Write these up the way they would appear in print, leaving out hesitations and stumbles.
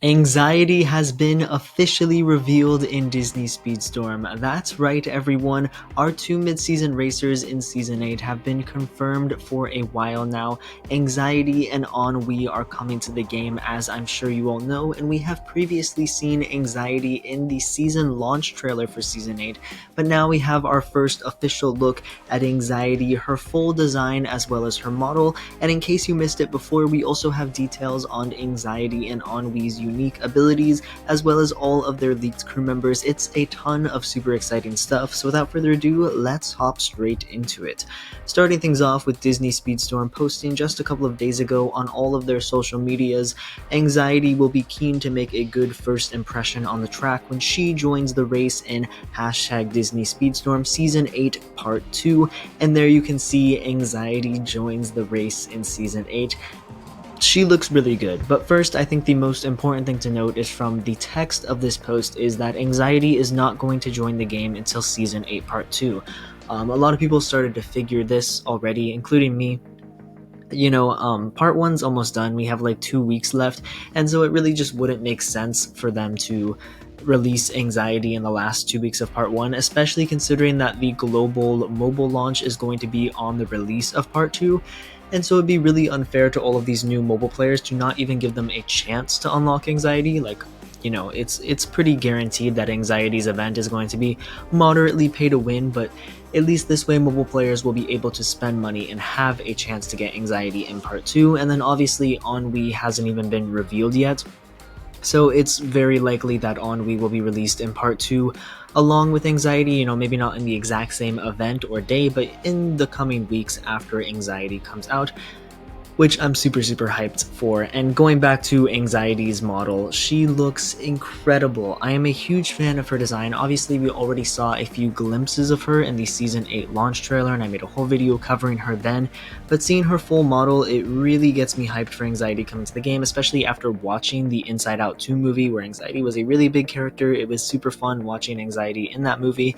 Anxiety has been officially revealed in Disney Speedstorm. That's right, everyone. Our two mid-season racers in Season 8 have been confirmed for a while now. Anxiety and Ennui are coming to the game, as I'm sure you all know, and we have previously seen Anxiety in the season launch trailer for Season 8, but now we have our first official look at Anxiety, her full design as well as her model, and in case you missed it before, we also have details on Anxiety and Ennui's unique abilities, as well as all of their leaked crew members. It's a ton of super exciting stuff, so without further ado, let's hop straight into it. Starting things off with Disney Speedstorm posting just a couple of days ago on all of their social medias, Anxiety will be keen to make a good first impression on the track when she joins the race in #Disney Speedstorm Season 8 Part 2, and there you can see Anxiety joins the race in Season 8. She looks really good, but first I think the most important thing to note is from the text of this post is that Anxiety is not going to join the game until Season 8 Part 2. A lot of people started to figure this already, including me. Part 1's almost done, we have like 2 weeks left, and so it really just wouldn't make sense for them to release Anxiety in the last 2 weeks of Part 1, especially considering that the global mobile launch is going to be on the release of Part 2. And so it'd be really unfair to all of these new mobile players to not even give them a chance to unlock Anxiety. It's pretty guaranteed that Anxiety's event is going to be moderately pay to win, but at least this way mobile players will be able to spend money and have a chance to get Anxiety in Part 2. And then obviously Ennui hasn't even been revealed yet, so it's very likely that Ennui will be released in Part 2 along with Anxiety, maybe not in the exact same event or day, but in the coming weeks after Anxiety comes out, which I'm super hyped for. And going back to Anxiety's model, she looks incredible. I am a huge fan of her design. Obviously, we already saw a few glimpses of her in the Season 8 launch trailer, and I made a whole video covering her then, but seeing her full model, it really gets me hyped for Anxiety coming to the game, especially after watching the Inside Out 2 movie, where Anxiety was a really big character. It was super fun watching Anxiety in that movie.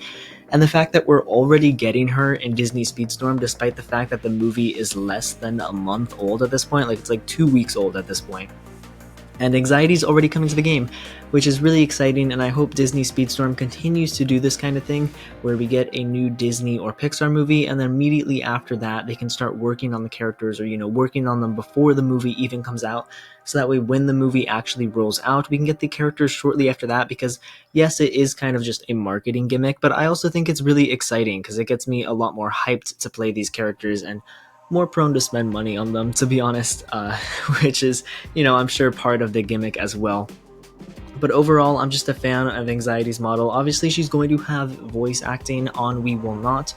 And the fact that we're already getting her in Disney Speedstorm, despite the fact that the movie is less than a month old at this point, it's like 2 weeks old at this point. And Anxiety's already coming to the game, which is really exciting, and I hope Disney Speedstorm continues to do this kind of thing, where we get a new Disney or Pixar movie, and then immediately after that, they can start working on the characters, or, working on them before the movie even comes out, so that way when the movie actually rolls out, we can get the characters shortly after that, because yes, it is kind of just a marketing gimmick, but I also think it's really exciting, because it gets me a lot more hyped to play these characters, and more prone to spend money on them, to be honest, which is, I'm sure part of the gimmick as well. But overall, I'm just a fan of Anxiety's model. Obviously, she's going to have voice acting. Ennui will not.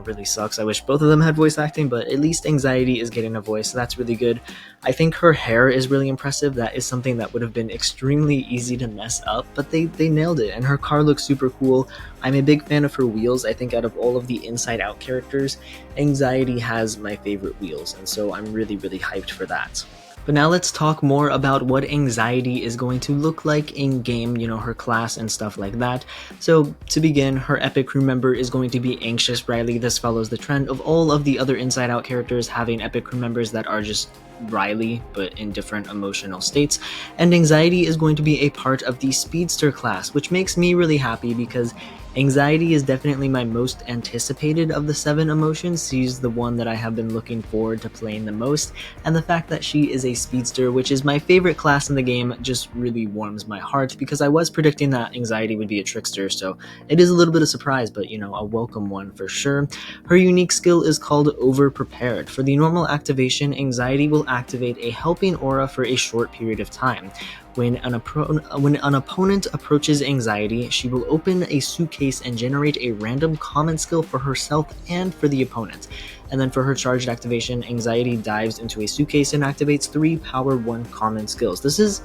Really sucks. I wish both of them had voice acting, but at least Anxiety is getting a voice, so that's really good. I think her hair is really impressive. That is something that would have been extremely easy to mess up, but they nailed it, and her car looks super cool. I'm a big fan of her wheels. I think out of all of the Inside Out characters, Anxiety has my favorite wheels, and so I'm really hyped for that. But now let's talk more about what Anxiety is going to look like in game, her class and stuff like that. So to begin, her epic crew member is going to be Anxious Riley. This follows the trend of all of the other Inside Out characters having epic crew members that are just Riley, but in different emotional states. And Anxiety is going to be a part of the Speedster class, which makes me really happy because Anxiety is definitely my most anticipated of the 7 emotions. She's the one that I have been looking forward to playing the most, and the fact that she is a speedster, which is my favorite class in the game, just really warms my heart, because I was predicting that Anxiety would be a trickster, so it is a little bit of surprise, but a welcome one for sure. Her unique skill is called Over Prepared. For the normal activation, Anxiety will activate a helping aura for a short period of time. When an opponent approaches Anxiety, she will open a suitcase and generate a random common skill for herself and for the opponent. And then for her charged activation, Anxiety dives into a suitcase and activates 3 Power 1 common skills. This is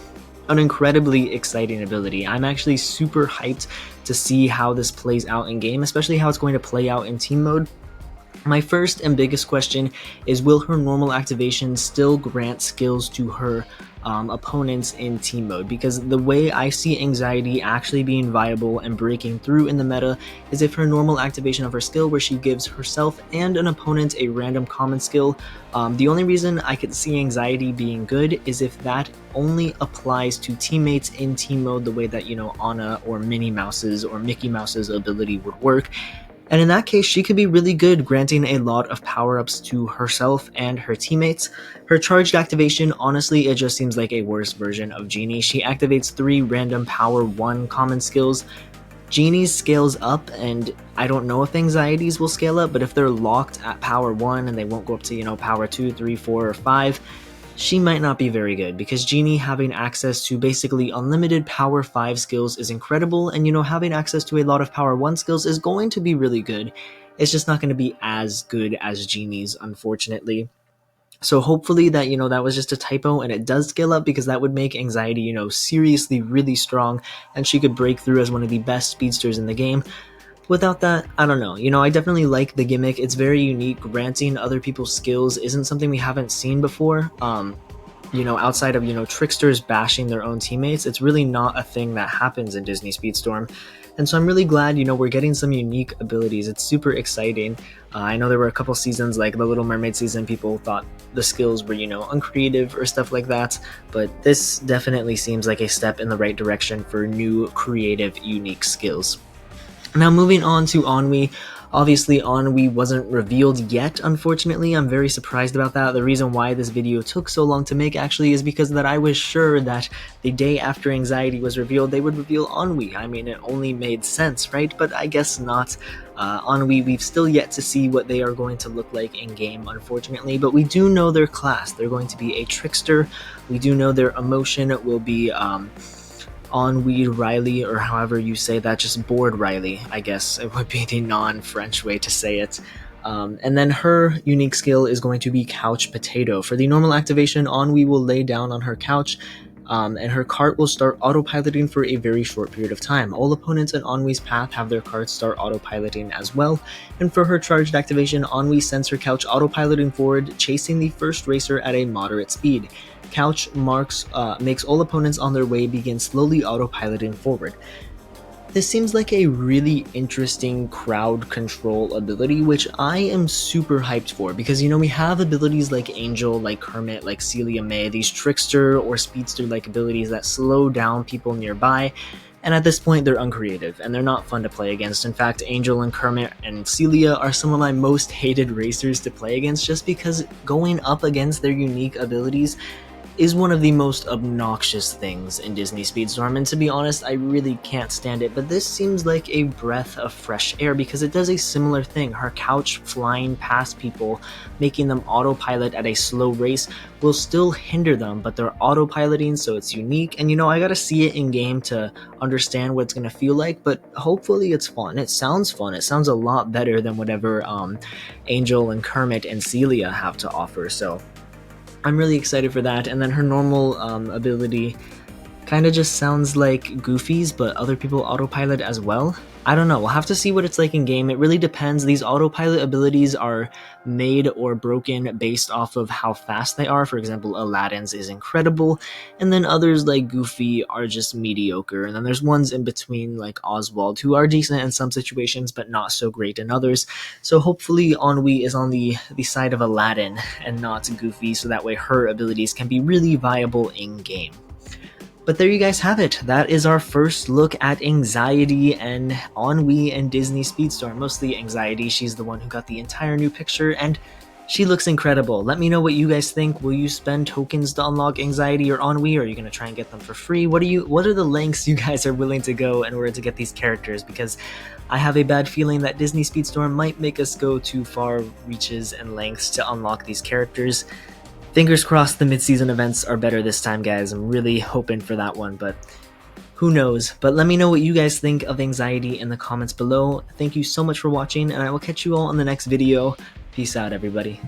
an incredibly exciting ability. I'm actually super hyped to see how this plays out in game, especially how it's going to play out in team mode. My first and biggest question is, will her normal activation still grant skills to her opponents in team mode, because the way I see Anxiety actually being viable and breaking through in the meta is if her normal activation of her skill, where she gives herself and an opponent a random common skill. The only reason I could see Anxiety being good is if that only applies to teammates in team mode, the way that, you know, Anna or Minnie Mouse's or Mickey Mouse's ability would work. And in that case, she could be really good, granting a lot of power-ups to herself and her teammates. Her charged activation, honestly, it just seems like a worse version of Genie. She activates 3 random power 1 common skills. Genie's scales up, and I don't know if Anxieties will scale up, but if they're locked at power 1 and they won't go up to, you know, power 2, 3, 4, or 5, she might not be very good, because Genie having access to basically unlimited power 5 skills is incredible, and, you know, having access to a lot of power 1 skills is going to be really good. It's just not going to be as good as Genie's, unfortunately. So hopefully that, you know, that was just a typo and it does scale up, because that would make Anxiety, you know, seriously really strong, and she could break through as one of the best speedsters in the game. Without that, I don't know. You know, I definitely like the gimmick. It's very unique. Granting other people's skills isn't something we haven't seen before. You know, outside of, you know, tricksters bashing their own teammates, it's really not a thing that happens in Disney Speedstorm. And so I'm really glad, you know, we're getting some unique abilities. It's super exciting. I know there were a couple seasons, like the Little Mermaid season, people thought the skills were, you know, uncreative or stuff like that, but this definitely seems like a step in the right direction for new, creative, unique skills. Now moving on to Ennui. Obviously Ennui wasn't revealed yet, unfortunately. I'm very surprised about that. The reason why this video took so long to make actually is because that I was sure that the day after Anxiety was revealed, they would reveal Ennui. I mean, it only made sense, right? But I guess not. Ennui, we've still yet to see what they are going to look like in-game, unfortunately, but we do know their class. They're going to be a trickster. We do know their emotion will be Ennui Riley, or however you say that, just bored Riley, I guess it would be the non-French way to say it. And then her unique skill is going to be Couch Potato. For the normal activation, Ennui will lay down on her couch, and her cart will start autopiloting for a very short period of time. All opponents in Ennui's path have their carts start autopiloting as well, and for her charged activation, Ennui sends her couch autopiloting forward, chasing the first racer at a moderate speed. Couch makes all opponents on their way begin slowly autopiloting forward. This seems like a really interesting crowd control ability, which I am super hyped for, because, you know, we have abilities like Angel, like Kermit, like Celia May, these trickster or speedster-like abilities that slow down people nearby, and at this point they're uncreative, and they're not fun to play against. In fact, Angel and Kermit and Celia are some of my most hated racers to play against, just because going up against their unique abilities is one of the most obnoxious things in Disney Speedstorm, and to be honest, I really can't stand it, but this seems like a breath of fresh air, because it does a similar thing. Her couch flying past people, making them autopilot at a slow race, will still hinder them, but they're autopiloting, so it's unique, and, you know, I gotta see it in game to understand what it's gonna feel like, but hopefully it's fun. It sounds fun. It sounds a lot better than whatever Angel and Kermit and Celia have to offer, so I'm really excited for that. And then her normal ability kind of just sounds like Goofy's, but other people autopilot as well. I don't know, we'll have to see what it's like in game. It really depends. These autopilot abilities are made or broken based off of how fast they are. For example, Aladdin's is incredible, and then others like Goofy are just mediocre, and then there's ones in between like Oswald who are decent in some situations but not so great in others. So hopefully Ennui is on the side of Aladdin and not Goofy, so that way her abilities can be really viable in game. But there you guys have it. That is our first look at Anxiety and Ennui and Disney Speedstorm. Mostly Anxiety, she's the one who got the entire new picture, and she looks incredible. Let me know what you guys think. Will you spend tokens to unlock Anxiety or Ennui, or are you going to try and get them for free? What are the lengths you guys are willing to go in order to get these characters? Because I have a bad feeling that Disney Speedstorm might make us go too far reaches and lengths to unlock these characters. Fingers crossed the mid-season events are better this time, guys. I'm really hoping for that one, but who knows. But let me know what you guys think of Anxiety in the comments below. Thank you so much for watching, and I will catch you all in the next video. Peace out, everybody.